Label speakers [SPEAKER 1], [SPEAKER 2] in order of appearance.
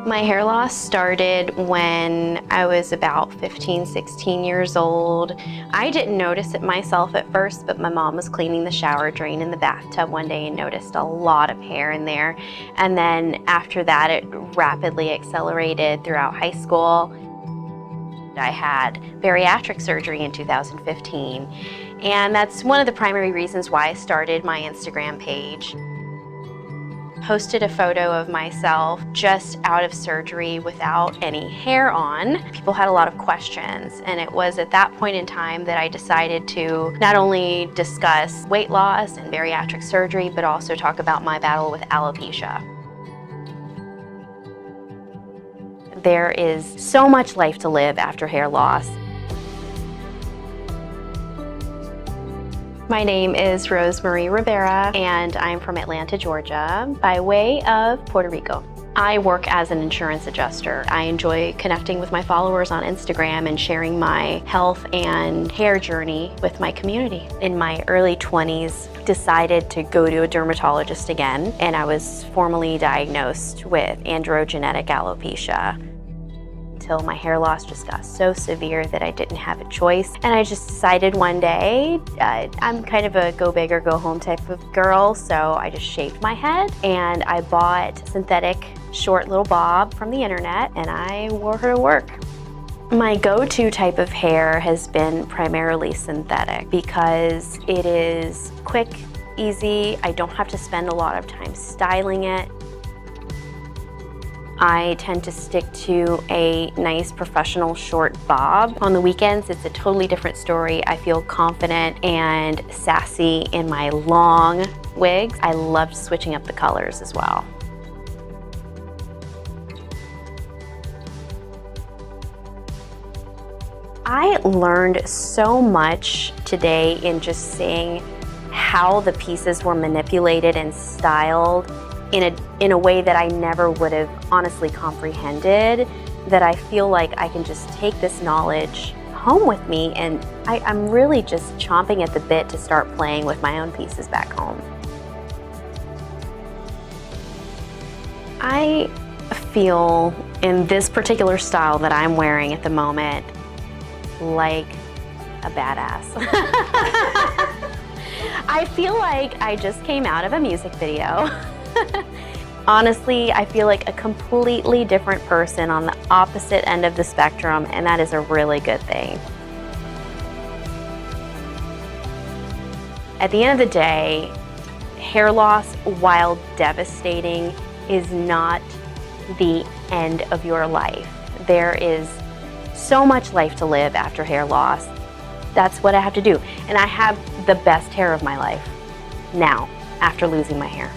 [SPEAKER 1] My hair loss started when I was about 15, 16 years old. I didn't notice it myself at first, but my mom was cleaning the shower drain in the bathtub one day and noticed a lot of hair in there. And then after that, it rapidly accelerated throughout high school. I had bariatric surgery in 2015, and that's one of the primary reasons why I started my Instagram page. Posted a photo of myself just out of surgery without any hair on. People had a lot of questions, and it was at that point in time that I decided to not only discuss weight loss and bariatric surgery, but also talk about my battle with alopecia. There is so much life to live after hair loss. My name is Rosemary Rivera, and I'm from Atlanta, Georgia, by way of Puerto Rico. I work as an insurance adjuster. I enjoy connecting with my followers on Instagram and sharing my health and hair journey with my community. In my early 20s, decided to go to a dermatologist again, and I was formally diagnosed with androgenetic alopecia. Until my hair loss just got so severe that I didn't have a choice. And I just decided one day, I'm kind of a go big or go home type of girl, so I just shaved my head and I bought synthetic short little bob from the internet and I wore her to work. My go-to type of hair has been primarily synthetic because it is quick, easy, I don't have to spend a lot of time styling it. I tend to stick to a nice professional short bob. On the weekends, it's a totally different story. I feel confident and sassy in my long wigs. I loved switching up the colors as well. I learned so much today in just seeing how the pieces were manipulated and styled in a way that I never would have honestly comprehended, that I feel like I can just take this knowledge home with me, and I'm really just chomping at the bit to start playing with my own pieces back home. I feel in this particular style that I'm wearing at the moment like a badass. I feel like I just came out of a music video. Honestly, I feel like a completely different person on the opposite end of the spectrum, and that is a really good thing. At the end of the day, hair loss, while devastating, is not the end of your life. There is so much life to live after hair loss. That's what I have to do. And I have the best hair of my life now, after losing my hair.